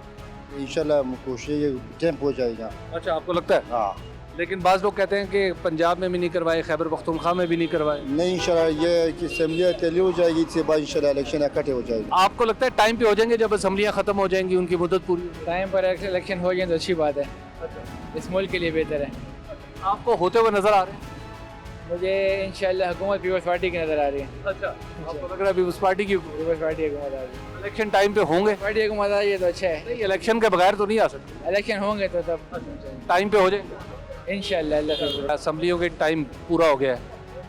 S2: इंशाल्लाह कोशिश टाइम हो जाएगा।
S12: अच्छा, आपको लगता है?
S2: हाँ,
S12: लेकिन बाज़ लोग कहते हैं कि पंजाब में भी नहीं करवाए, खैबर पख्तूनख्वा में भी नहीं करवाए।
S2: नहीं इंशाल्लाह ये कि असम्बलियाँ तली हो जाएगी, इसके बाद इंशाल्लाह इलेक्शन इकट्ठे हो जाएगी।
S12: आपको लगता है टाइम पे हो जाएंगे जब असम्बलियाँ खत्म हो जाएंगी, उनकी मुद्दत पूरी?
S10: टाइम पर इलेक्शन हो जाए तो अच्छी बात है, इस मुल्क के लिए बेहतर है।
S12: आपको होते हुए नजर आ रहे हैं?
S10: मुझे इंशाल्लाह हुकूमत पीपल्स पार्टी की नजर आ रही है।
S12: अच्छा, आपको लग रहा है पीपल्स पार्टी की
S10: पीपल्स पार्टी हुकूमत आ रही है।
S12: इलेक्शन टाइम पे होंगे?
S10: पार्टी हुकूमत आ रही है तो अच्छा है।
S12: नहीं, इलेक्शन के बगैर तो नहीं आ सकते।
S10: इलेक्शन होंगे तो तब
S12: टाइम पे हो जाएंगे
S10: इंशाल्लाह। अल्लाह
S12: असम्बलियों के टाइम पूरा हो गया है,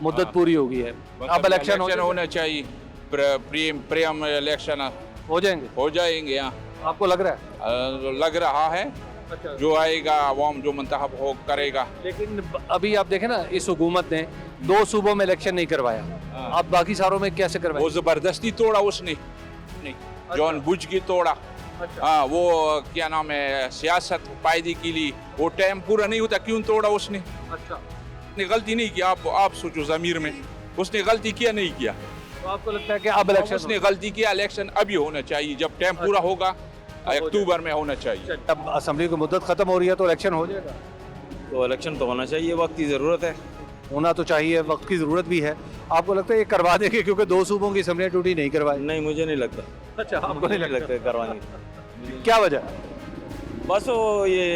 S12: मुद्दत पूरी हो गई है, अब इलेक्शन
S11: होना चाहिए, प्रियम इलेक्शन
S12: हो जाएंगे?
S11: हो जाएंगे। हाँ,
S12: आपको लग रहा है?
S11: लग रहा है। जो आएगा अवाम जो मंतखब हो करेगा।
S12: लेकिन अभी आप देखें ना, इस हुकूमत ने 2 सूबों में इलेक्शन नहीं करवाया, अब बाकी सारों में कैसे करवाया?
S11: वो जबरदस्ती तोड़ा उसने, नहीं जॉन बुश की तोड़ा। हाँ, वो क्या नाम है, सियासत फायदे के लिए, वो टाइम पूरा नहीं होता, क्यों तोड़ा उसने?
S12: अच्छा,
S11: उसने गलती नहीं किया, आप सोचो जमीर में उसने गलती किया नहीं किया?
S12: तो आपको लगता है कि अब इलेक्शन?
S11: उसने गलती किया, इलेक्शन अभी होना चाहिए, जब टाइम पूरा होगा अक्टूबर में होना चाहिए।
S12: अब असम्बली की मुद्दत खत्म हो रही है तो इलेक्शन हो जाएगा?
S5: तो इलेक्शन तो होना चाहिए, वक्त की ज़रूरत है।
S12: होना तो चाहिए, वक्त की ज़रूरत भी है। आपको लगता है ये करवा देंगे क्योंकि 2 सूबों की असम्बली ड्यूटी नहीं करवाई?
S5: नहीं, मुझे नहीं लगता।
S12: अच्छा, आपको नहीं लगता
S5: करवानी?
S12: क्या वजह?
S5: बस वो ये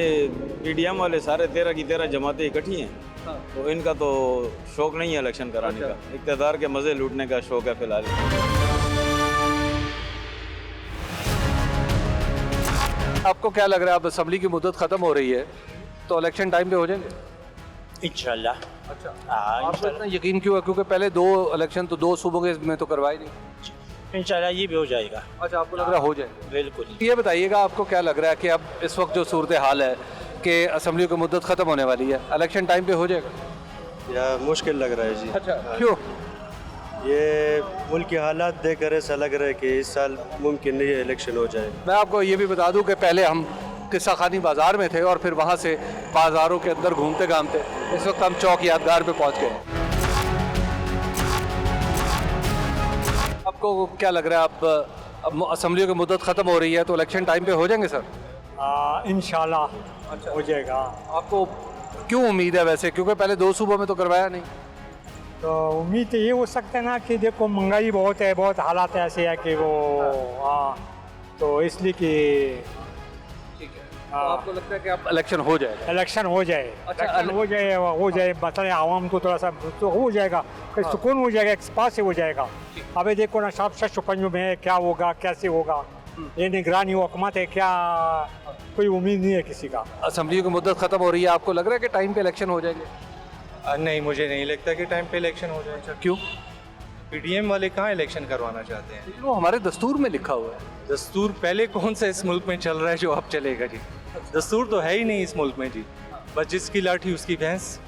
S5: PDM वाले सारे 13 की 13 जमातें इकट्ठी हैं, तो इनका तो शौक नहीं है इलेक्शन कराने का, इक़्तिदार के मज़े लूटने का शौक है फिलहाल।
S12: आपको क्या लग रहा है अब असम्बली की मुद्दत खत्म हो रही है तो इलेक्शन टाइम पे हो जाएंगे?
S10: इंशाल्लाह।
S12: अच्छा, आपको इतना यकीन क्यों है? क्योंकि पहले 2 इलेक्शन तो 2 सूबों के में तो करवाए नहीं।
S10: इंशाल्लाह ये भी हो जाएगा।
S12: अच्छा, आपको लग रहा है हो जाएगा?
S10: बिल्कुल।
S12: ये बताइएगा आपको क्या लग रहा है कि अब इस वक्त जो सूरत हाल है कि असम्बलियों की मुद्दत ख़त्म होने वाली है, इलेक्शन टाइम पे हो जाएगा?
S5: यार मुश्किल लग रहा है जी।
S12: अच्छा, क्यों?
S5: ये मुल्क के हालात देखकर ऐसा लग रहा है कि इस साल मुमकिन नहीं है इलेक्शन हो जाए।
S12: मैं आपको ये भी बता दूं कि पहले हम किस्सा खानी बाज़ार में थे और फिर वहाँ से बाज़ारों के अंदर घूमते घामते इस वक्त हम चौक यादगार पे पहुँच गए। आपको क्या लग रहा है अब असम्बलियों की मुद्दत ख़त्म हो रही है तो इलेक्शन टाइम पे हो जाएंगे सर?
S10: इंशाल्लाह
S12: अच्छा,
S10: हो जाएगा।
S12: आपको क्यों उम्मीद है वैसे? क्योंकि पहले 2 सूबों में तो करवाया नहीं।
S10: तो उम्मीद ये हो सकता है ना कि देखो महंगाई बहुत है, बहुत हालात ऐसे है कि वो हाँ, तो इसलिए कि
S12: तो आपको लगता है कि अब इलेक्शन हो जाएगा?
S10: इलेक्शन हो जाए, इलेक्शन हो जाए बताएं आवाम को थोड़ा सा तो हो जाएगा, सुकून हो जाएगा, एक पास से हो जाएगा। अभी देखो ना साहब शश पंजों में है, क्या होगा कैसे होगा, ये निगरानी हुकूमत है, क्या कोई उम्मीद नहीं है किसी का।
S12: असेंबली की मुद्दत खत्म हो रही है, आपको लग रहा है कि टाइम पे इलेक्शन हो जाएंगे?
S8: नहीं, मुझे नहीं लगता कि टाइम पे इलेक्शन हो जाएगा।
S12: क्यों?
S8: पीडीएम वाले कहाँ इलेक्शन करवाना चाहते हैं?
S12: वो हमारे दस्तूर में लिखा हुआ है।
S8: दस्तूर पहले कौन सा इस मुल्क में चल रहा है जो अब चलेगा जी? दस्तूर तो है ही नहीं इस मुल्क में जी, बस जिसकी लाठी उसकी भैंस,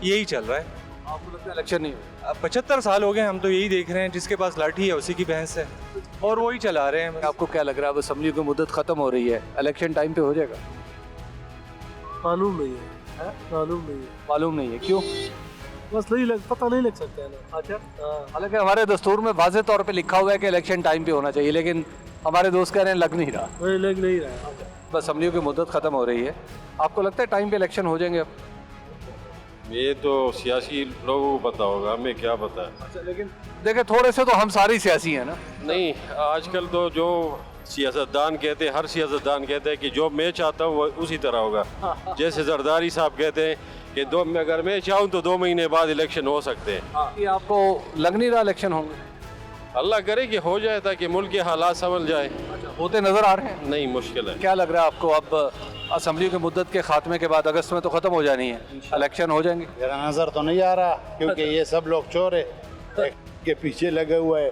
S8: यही चल रहा है।
S12: आपको लगता है इलेक्शन नहीं होगा?
S8: अब 75 साल हो गए, हम तो यही देख रहे हैं, जिसके पास लाठी है उसी की भैंस है और वही चला रहे हैं।
S12: आपको क्या लग रहा है अब असेंबली की मुद्दत खत्म हो रही है, इलेक्शन टाइम पे हो जाएगा?
S14: मालूम नहीं है, मालूम नहीं है,
S12: मालूम नहीं है, क्यों?
S14: बस पता नहीं लग सकता है ना।
S12: अच्छा, हालांकि हमारे दस्तूर में वाज़ेह तौर पे लिखा हुआ है कि इलेक्शन टाइम पे होना चाहिए, लेकिन हमारे दोस्त कह रहे हैं लग नहीं रहा।
S14: लग नहीं रहा।
S12: बस असेंबली की मुद्दत खत्म हो रही है, आपको लगता है टाइम पे इलेक्शन हो जाएंगे अब?
S17: ये तो सियासी लोगों को पता होगा, हमें क्या पता है।
S12: अच्छा, लेकिन देखे थोड़े से तो हम सारे सियासी हैं ना।
S17: नहीं, आजकल तो जो सियासतदान कहते हैं, हर सियासतदान कहते हैं कि जो मैं चाहता हूँ वो उसी तरह होगा। जैसे जरदारी साहब कहते हैं कि अगर मैं चाहूँ तो 2 महीने बाद इलेक्शन हो सकते हैं।
S12: ये आपको लग नहीं रहा इलेक्शन होंगे?
S17: अल्लाह करे कि हो जाए ताकि मुल्क के हालात संभल जाए।
S12: होते नजर आ रहे हैं?
S17: नहीं, मुश्किल है।
S12: क्या लग रहा है आपको अब असेंबली की मुद्दत के खात्मे के बाद अगस्त में तो खत्म हो जानी है, इलेक्शन हो जाएंगे?
S18: मेरा नजर तो नहीं आ रहा, क्योंकि ये सब लोग चोर है के पीछे लगे हुए हैं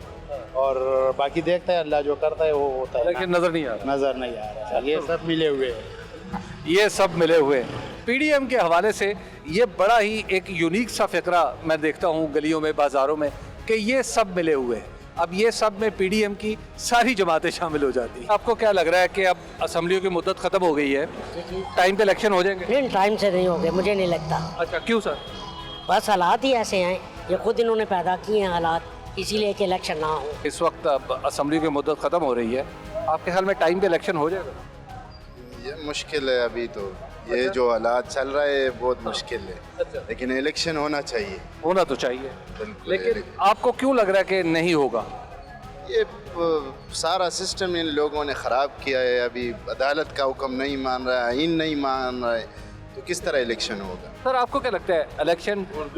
S18: और बाकी देखता है अल्लाह जो करता है वो होता है।
S12: लेकिन नजर नहीं आ रहा।
S18: नजर नहीं आ रहा, ये सब मिले हुए हैं,
S12: ये सब मिले हुए हैं। पीडीएम के हवाले से ये बड़ा ही एक यूनिक सा फिक्रा मैं देखता हूँ गलियों में, बाजारों में, कि ये सब मिले हुए हैं। अब ये सब में पीडीएम की सारी जमातें शामिल हो जाती हैं। आपको क्या लग रहा है कि अब असेंबलियों की मुद्दत खत्म हो गई है, टाइम पे इलेक्शन हो जाएंगे?
S19: नहीं, टाइम से नहीं हो गए, मुझे नहीं लगता।
S12: अच्छा, क्यों सर?
S19: बस हालात ही ऐसे हैं, ये खुद इन्होंने पैदा किए हैं हालात, इसीलिए कि इलेक्शन ना हो।
S12: इस वक्त अब असेंबली की मुद्दत खत्म हो रही है, आपके ख्याल में टाइम पे इलेक्शन हो जाएगा?
S9: ये मुश्किल है अभी तो, ये जो हालात चल रहा है बहुत मुश्किल है।
S12: अच्छा।
S9: लेकिन इलेक्शन होना चाहिए।
S12: होना तो चाहिए, लेकिन आपको क्यों लग रहा है कि नहीं होगा?
S9: ये सारा सिस्टम इन लोगों ने ख़राब किया है। अभी अदालत का हुक्म नहीं मान रहा है, आइन नहीं मान रहा है, तो किस तरह इलेक्शन होगा?
S12: सर आपको क्या लगता है इलेक्शन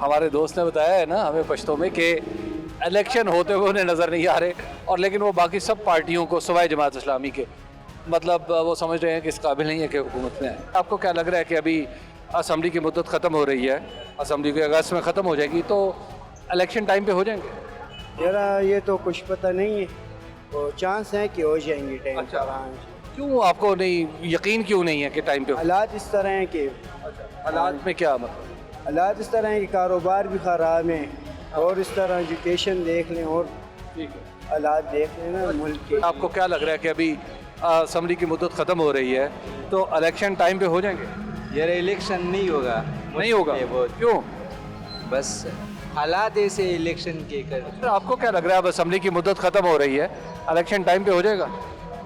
S12: हमारे दोस्त ने बताया है ना हमें पश्तो में कि इलेक्शन होते हुए उन्हें नज़र नहीं आ रहे, और लेकिन वो बाकी सब पार्टियों को सिवाय जमात इस्लामी के, मतलब वो समझ रहे हैं कि इस काबिल नहीं है कि हुकूमत में आए। आपको क्या लग रहा है कि अभी असेंबली की मुद्दत ख़त्म हो रही है, असेंबली की अगस्त में ख़त्म हो जाएगी, तो इलेक्शन टाइम पे हो जाएंगे?
S20: यार ये तो कुछ पता नहीं है, वो चांस है कि हो जाएंगे टाइम।
S12: अच्छा, क्यों आपको नहीं यकीन क्यों नहीं है कि टाइम पे?
S20: हालात इस तरह हैं कि
S12: हालात में क्या मतलब?
S20: हालात इस तरह हैं कि कारोबार भी ख़राब हैं, और इस तरह एजुकेशन देख लें और हालात देख लें ना मुल्क के।
S12: आपको क्या लग रहा है कि अभी असेंबली की मुद्दत ख़त्म हो रही है तो इलेक्शन टाइम पे हो जाएंगे?
S21: यार इलेक्शन नहीं होगा।
S12: नहीं होगा? क्यों?
S21: बस हालात ऐसे इलेक्शन के कर।
S12: आपको क्या लग रहा है अब असेंबली की मुद्दत ख़त्म हो रही है, इलेक्शन टाइम पे हो जाएगा?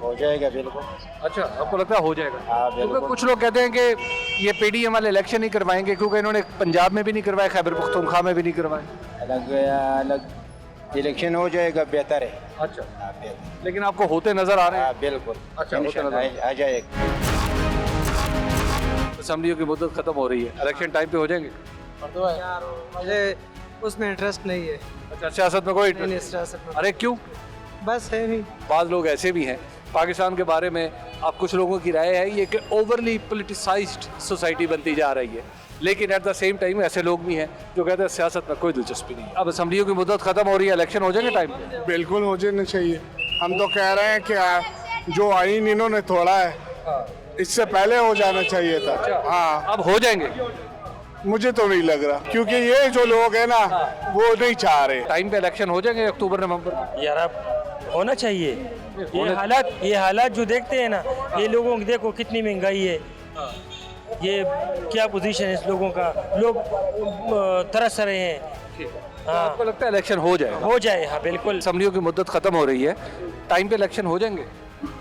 S18: हो जाएगा बिल्कुल।
S12: अच्छा, आपको लगता है हो जाएगा?
S18: हाँ,
S12: क्योंकि कुछ लोग कहते हैं कि ये पीडीएम वाले इलेक्शन नहीं करवाएंगे क्योंकि इन्होंने पंजाब में भी नहीं करवाए, खैबर पख्तूनख्वा में भी नहीं करवाए।
S18: अलग इलेक्शन हो जाएगा, बेहतर है।
S12: अच्छा, लेकिन आपको होते नजर आ रहे हैं?
S18: बिल्कुल।
S12: अच्छा, होते नजर
S18: आ जाएगा।
S12: असेंबलियों की मुद्दत खत्म हो रही है, इलेक्शन टाइम पे हो जाएंगे?
S20: मुझे उसमें इंटरेस्ट नहीं है।
S12: अच्छा, सियासत में कोई इंटरेस्ट? अरे क्यों?
S20: बस है नहीं।
S12: बाज़ लोग ऐसे भी हैं पाकिस्तान के बारे में, आप कुछ लोगों की राय है ये कि ओवरली पोलिटिसाइज्ड सोसाइटी बनती जा रही है, लेकिन एट द सेम टाइम ऐसे लोग भी हैं जो कहते हैं सियासत में कोई दिलचस्पी नहीं। अब असेंबलियों की मुद्दत खत्म हो रही है, इलेक्शन हो जाएंगे टाइम पे?
S22: बिल्कुल हो जाना चाहिए। हम तो कह रहे हैं कि जो आइन इन्होंने तोड़ा है इससे पहले हो जाना चाहिए था। हाँ,
S12: अब हो जाएंगे?
S22: मुझे तो नहीं लग रहा, क्योंकि ये जो लोग हैं ना वो नहीं चाह रहे।
S12: टाइम पे इलेक्शन हो जाएंगे अक्टूबर नवंबर?
S23: यार अब होना चाहिए। ये हालात जो देखते हैं ना, ये लोगों की देखो कितनी महंगाई है, ये क्या पोजीशन है इस लोगों का, लोग तरस रहे हैं।
S12: हाँ। आपको लगता है इलेक्शन हो जाए?
S23: हो जाए, हाँ बिल्कुल।
S12: असेंबलियों की मुद्दत खत्म हो रही है, टाइम पे इलेक्शन हो जाएंगे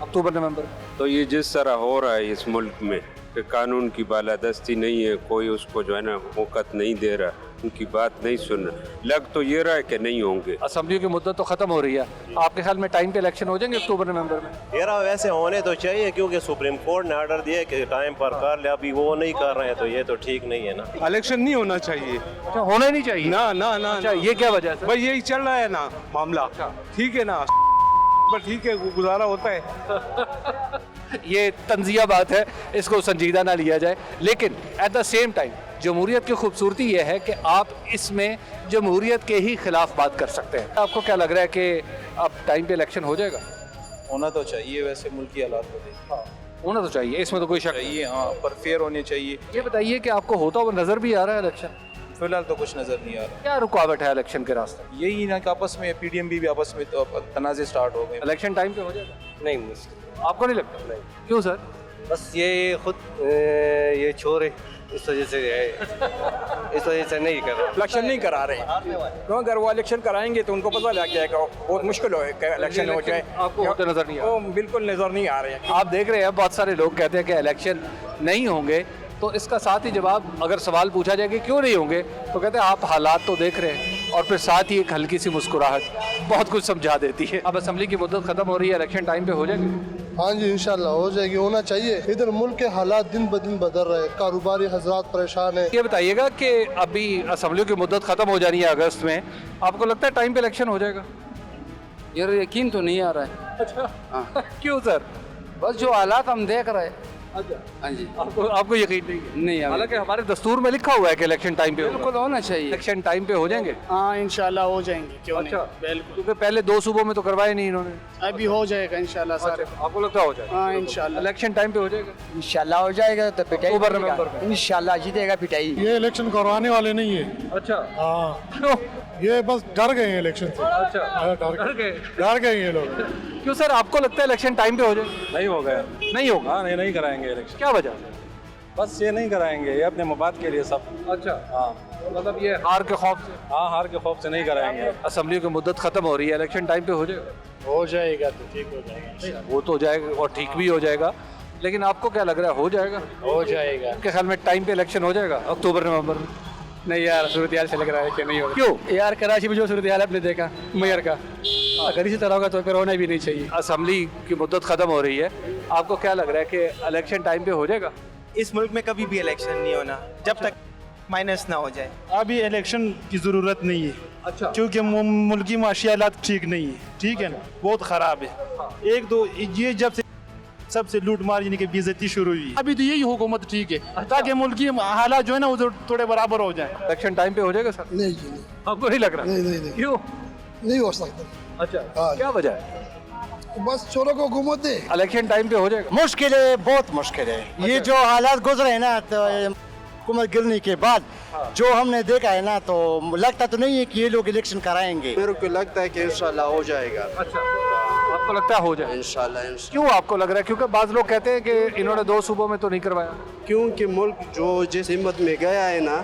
S12: अक्टूबर नवंबर?
S17: तो ये जिस तरह हो रहा है इस मुल्क में, कि कानून की बालादस्ती नहीं है, कोई उसको जो है ना मौक़त नहीं दे रहा, उनकी बात नहीं सुन रहा। लग तो ये रहा है कि नहीं होंगे।
S12: असम्बलियों की मुद्दत तो ख़त्म हो रही है, आपके ख्याल में टाइम पे इलेक्शन हो जाएंगे अक्टूबर नवंबर में?
S1: यार वैसे होने तो चाहिए, क्योंकि सुप्रीम कोर्ट ने ऑर्डर दिया कि टाइम पर कर ले, अभी वो नहीं कर रहे हैं तो ये तो ठीक नहीं है ना।
S3: इलेक्शन नहीं होना चाहिए।
S12: अच्छा, होना ही नहीं चाहिए?
S3: ना ना ना।
S12: अच्छा, ये क्या वजह है?
S3: भाई यही चल रहा है ना मामला। ठीक है ना, पर ठीक है, गुजारा होता है।
S12: ये तंजिया बात है, इसको संजीदा ना लिया जाए, लेकिन एट द सेम टाइम जमहूरियत की खूबसूरती ये है कि आप इसमें जमहूरियत के ही खिलाफ बात कर सकते हैं। आपको क्या लग रहा है कि अब टाइम पे इलेक्शन हो जाएगा?
S7: होना तो चाहिए, वैसे मुल्क की हालात को देख
S12: होना तो चाहिए, इसमें तो कोई शक नहीं।
S7: चाहिए, हाँ, पर फेयर होने चाहिए।
S12: ये बताइए कि आपको होता हुआ नजर भी आ रहा है इलेक्शन?
S7: फिलहाल तो कुछ नजर नहीं आ रहा।
S12: क्या रुकावट है इलेक्शन के रास्ते?
S7: यही ना कि आपस में पीडीएम भी आपस में तो तनाज़े स्टार्ट हो गए।
S12: इलेक्शन टाइम पे हो जाएगा?
S1: नहीं मुश्किल।
S12: आपको नहीं लगता? नहीं। क्यों सर?
S1: बस ये खुद ये छोरे इस वजह से इस वजह से नहीं कर रहा।
S13: इलेक्शन नहीं करा रहे, क्यों? अगर वो इलेक्शन कराएंगे तो उनको पता लग जाएगा, बहुत मुश्किल हो इलेक्शन हो जाए।
S12: आपको होते नजर नहीं आ रहा?
S13: बिल्कुल नजर नहीं आ रहे हैं।
S12: आप देख रहे हैं बहुत सारे लोग कहते हैं कि इलेक्शन नहीं होंगे, तो इसका साथ ही जवाब अगर सवाल पूछा जाए कि क्यों नहीं होंगे, तो कहते हैं आप हालात तो देख रहे हैं, और फिर साथ ही एक हल्की सी मुस्कुराहट बहुत कुछ समझा देती है। अब असेंबली की मुद्दत खत्म हो रही है, इलेक्शन टाइम पे हो जाएगी?
S24: हाँ जी इंशाल्लाह हो जाएगी, होना चाहिए। इधर मुल्क के हालात दिन ब दिन बदल रहे हैं, कारोबारी हजरात परेशान है।
S12: ये बताइएगा कि अभी असेंबली की मुद्दत खत्म हो जानी है अगस्त में, आपको लगता है टाइम पे इलेक्शन हो जाएगा?
S25: यार यकीन तो नहीं आ रहा है।
S12: अच्छा क्यों सर?
S25: बस जो हालात हम देख रहे हैं।
S12: अच्छा
S25: हाँ जी।
S12: आपको यकीन नहीं है?
S25: नहीं,
S12: हालांकि हमारे दस्तूर में लिखा हुआ है कि इलेक्शन टाइम पे
S25: बिल्कुल होना चाहिए।
S12: इलेक्शन टाइम पे हो जाएंगे?
S20: हाँ इंशाल्लाह हो जाएंगे, क्यों नहीं।
S12: बिल्कुल, क्योंकि पहले 2 सूबों में तो करवाए नहीं इन्होंने।
S20: अभी हो जाएगा इंशाल्लाह सारे।
S12: आपको लगता है हो जाएगा?
S20: हाँ इंशाल्लाह।
S12: इलेक्शन टाइम पे हो जाएगा?
S20: इंशाल्लाह हो जाएगा, तो पिटाई
S12: अक्टूबर नवंबर में
S20: इंशाल्लाह जीतेगा पिटाई।
S24: ये इलेक्शन करवाने वाले नहीं है।
S12: अच्छा
S24: हाँ,
S12: क्यों?
S24: ये बस डर गए हैं इलेक्शन से।
S12: अच्छा
S24: डर गए ये लोग।
S12: क्यों सर, आपको लगता है इलेक्शन टाइम पे हो जाए?
S15: नहीं हो गया।
S12: नहीं होगा?
S15: हाँ नहीं कराएंगे इलेक्शन।
S12: क्या वजह?
S15: बस ये नहीं कराएंगे, ये अपने मफाद के लिए सब।
S12: अच्छा
S15: हाँ,
S12: मतलब ये हार के खौफ से?
S15: हाँ, हार के खौफ से नहीं कराएंगे।
S12: असेंबली की मुद्दत खत्म हो रही है, इलेक्शन टाइम पे हो जाएगा?
S24: हो जाएगा तो ठीक हो जाएगा।
S12: वो तो हो जाएगा और ठीक भी हो जाएगा, लेकिन आपको क्या लग रहा है हो जाएगा?
S24: हो जाएगा।
S12: आपके ख्याल में टाइम पे इलेक्शन हो जाएगा अक्टूबर नवंबर में?
S20: नहीं यार, सूरत हाल से लग रहा है कि नहीं होगा।
S12: क्यों?
S20: यार कराची में जो सूरत हाल आपने देखा मेयर का, अगर इसी तरह होगा तो फिर होना भी नहीं चाहिए।
S12: असेंबली की मुद्दत खत्म हो रही है, आपको क्या लग रहा है कि इलेक्शन टाइम पे हो जाएगा?
S26: इस मुल्क में कभी भी इलेक्शन नहीं होना जब तक माइनस ना हो जाए।
S20: अभी इलेक्शन की ज़रूरत नहीं है।
S12: अच्छा,
S20: क्योंकि मुल्क की माशी हालात ठीक नहीं है, ठीक है ना, बहुत ख़राब है। एक दो ये जब से सबसे लूट मार यानी कि बेइज्जती शुरू हुई, अभी तो यही हुकूमत ठीक है, ताकि मुल्क की हालात जो है ना वो थोड़े बराबर हो जाए।
S12: इलेक्शन टाइम पे हो जाएगा सर?
S24: नहीं जी नहीं।
S12: आपको नहीं लग रहा?
S24: नहीं।
S12: क्यों
S24: नहीं हो सकता।
S12: अच्छा क्या वजह है?
S24: बस चोरों को हुकूमत दे।
S12: इलेक्शन टाइम पे हो जाएगा?
S27: मुश्किल है, बहुत मुश्किल है। ये जो हालात गुजरे हैं ना, तो हुकूमत गिरने के बाद जो हमने देखा है ना, तो लगता तो नहीं है कि ये लोग इलेक्शन कराएंगे।
S1: मेरे को लगता है कि इंशाल्लाह हो जाएगा।
S12: अच्छा, आपको लगता है हो जाए?
S1: इंशाल्लाह।
S12: क्यों आपको लग रहा है? क्योंकि बाज़ लोग कहते हैं कि इन्होंने 2 सूबों में तो नहीं करवाया।
S1: क्योंकि मुल्क जो जिस हिम्मत में गया है ना,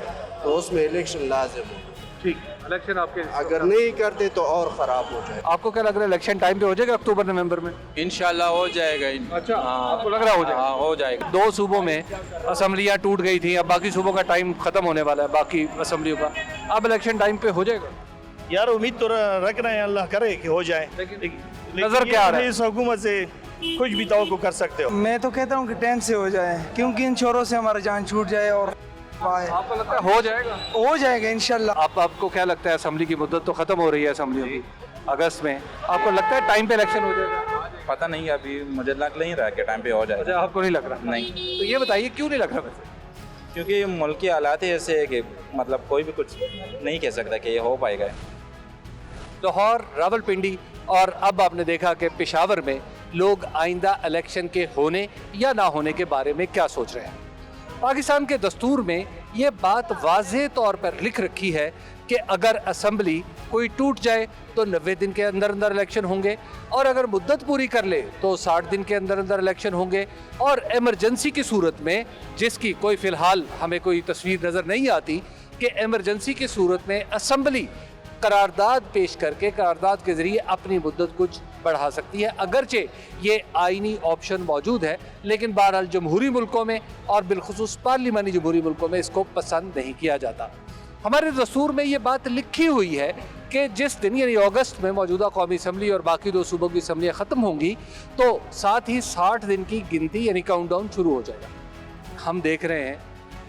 S1: तो उसमें इलेक्शन लाजिम है।
S12: ठीक, इलेक्शन आपके
S1: अगर नहीं करते तो और ख़राब हो जाए।
S12: आपको क्या लग रहा है इलेक्शन टाइम पे हो जाएगा अक्टूबर नवंबर में?
S7: इंशाल्लाह हो जाएगा।
S12: अच्छा, आपको लग रहा है हो जाएगा?
S7: हाँ हो जाएगा।
S12: 2 सूबों में असेंबलियाँ टूट गई थी, अब बाकी सूबों का टाइम खत्म होने वाला है, बाकी असेंबलियों का। अब इलेक्शन टाइम पे हो जाएगा?
S20: यार उम्मीद तो रख रहे हैं, अल्लाह करे कि हो जाए।
S12: नजर क्या आ रहा है?
S20: इस हुकूमत से कुछ भी तो कर सकते हो।
S25: मैं तो कहता हूँ कि टाइम से हो जाए, क्योंकि इन चोरों से हमारा जान छूट जाए। और
S12: आपको लगता है हो जाएगा?
S25: हो जाएगा इंशाल्लाह।
S12: आपको क्या लगता है, असेंबली की मुद्दत तो खत्म हो रही है असेंबलियों की अगस्त में, आपको लगता है टाइम पे इलेक्शन हो जाएगा?
S7: पता नहीं, अभी मुझे लग नहीं रहा कि टाइम पे हो जाएगा।
S12: अच्छा, आपको नहीं लग रहा?
S7: नहीं।
S12: तो ये बताइए क्यों नहीं लग रहा वैसे?
S7: क्योंकि मुल्क की हालात ही ऐसे है कि मतलब कोई भी कुछ नहीं कह सकता कि ये हो पाएगा।
S12: लाहौर, रावलपिंडी और अब आपने देखा कि पेशावर में लोग आइंदा इलेक्शन के होने या ना होने के बारे में क्या सोच रहे हैं। पाकिस्तान के दस्तूर में ये बात वाज़ेह तौर पर लिख रखी है कि अगर असेंबली कोई टूट जाए तो 90 दिन के अंदर अंदर इलेक्शन होंगे, और अगर मुद्दत पूरी कर ले तो 60 दिन के अंदर अंदर इलेक्शन होंगे, और इमरजेंसी की सूरत में, जिसकी कोई फ़िलहाल हमें कोई तस्वीर नज़र नहीं आती, कि इमरजेंसी की सूरत में असेंबली करारदाद पेश करके, करारदाद के ज़रिए अपनी मुद्दत कुछ बढ़ा सकती है। अगरचे ये आईनी ऑप्शन मौजूद है, लेकिन बहरहाल जमहूरी मुल्कों में और बिलखुसूस पार्लिमानी जमहूरी मुल्कों में इसको पसंद नहीं किया जाता। हमारे दस्तूर में ये बात लिखी हुई है कि जिस दिन यानी अगस्त में मौजूदा कौमी असम्बली और बाकी 2 सूबों की असम्बलियाँ ख़त्म होंगी तो साथ ही 60 दिन की गिनती यानी काउंटडाउन शुरू हो जाएगा। हम देख रहे हैं,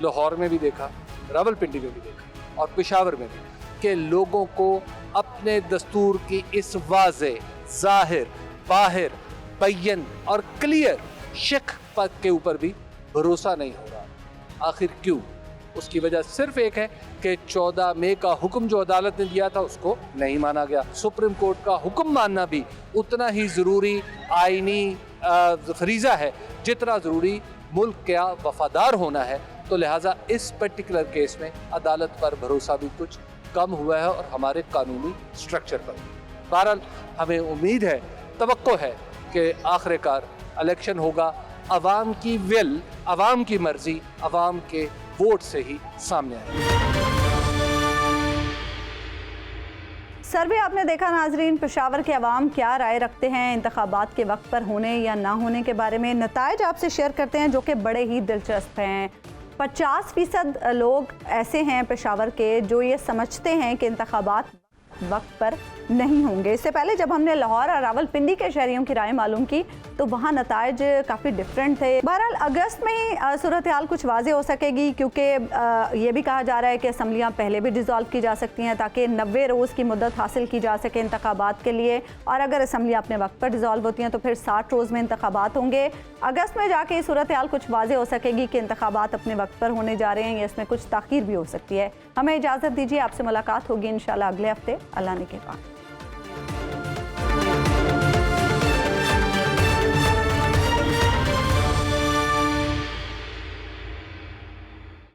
S12: लाहौर में भी देखा, रावलपिंडी में भी देखा और पेशावर में भी, कि लोगों को अपने दस्तूर की इस वाज़े, ज़ाहिर, बाहिर, बैन और क्लियर शिक के ऊपर भी भरोसा नहीं हो रहा। आखिर क्यों? उसकी वजह सिर्फ एक है कि 14 मई का हुक्म जो अदालत ने दिया था उसको नहीं माना गया। सुप्रीम कोर्ट का हुक्म मानना भी उतना ही ज़रूरी आईनी फरीज़ा है जितना ज़रूरी मुल्क का वफादार होना है। तो लिहाजा इस पर्टिकुलर केस में अदालत पर भरोसा भी कुछ कम हुआ है और हमारे कानूनी स्ट्रक्चर पर। बहरहाल हमें उम्मीद है, तवक्को है कि आखिरकार इलेक्शन होगा, अवाम की विल, अवाम की मर्जी, अवाम के वोट से ही सामने आएगी।
S2: सर्वे आपने देखा नाजरीन, पेशावर के अवाम क्या राय रखते हैं इंतखाबात के वक्त पर होने या ना होने के बारे में। नताइज आपसे शेयर करते हैं जो कि बड़े ही दिलचस्प हैं। 50% लोग ऐसे हैं पेशावर के जो ये समझते हैं कि इंतखाबात वक्त पर नहीं होंगे। इससे पहले जब हमने लाहौर और रावलपिंडी के शहरियों की राय मालूम की तो वहाँ नताइज काफ़ी डिफरेंट थे। बहरहाल अगस्त में ही सूरत हाल कुछ वाज़े हो सकेगी, क्योंकि ये भी कहा जा रहा है कि असम्बलियाँ पहले भी डिज़ोल्व की जा सकती हैं ताकि 90 रोज़ की मुद्दत हासिल की जा सके इंतखाबात के लिए। और अगर असम्बलियाँ अपने वक्त पर डिज़ोल्व होती हैं तो फिर 60 रोज़ में इंतखाबात होंगे। अगस्त में जाके ये सूरत हाल कुछ वाज़े हो सकेगी कि इंतखाबात अपने वक्त पर होने जा रहे हैं या इसमें कुछ ताख़ीर भी हो सकती है। हमें इजाज़त दीजिए, आपसे मुलाकात होगी इंशाल्लाह अगले हफ्ते। अल्लाह ने के बाद।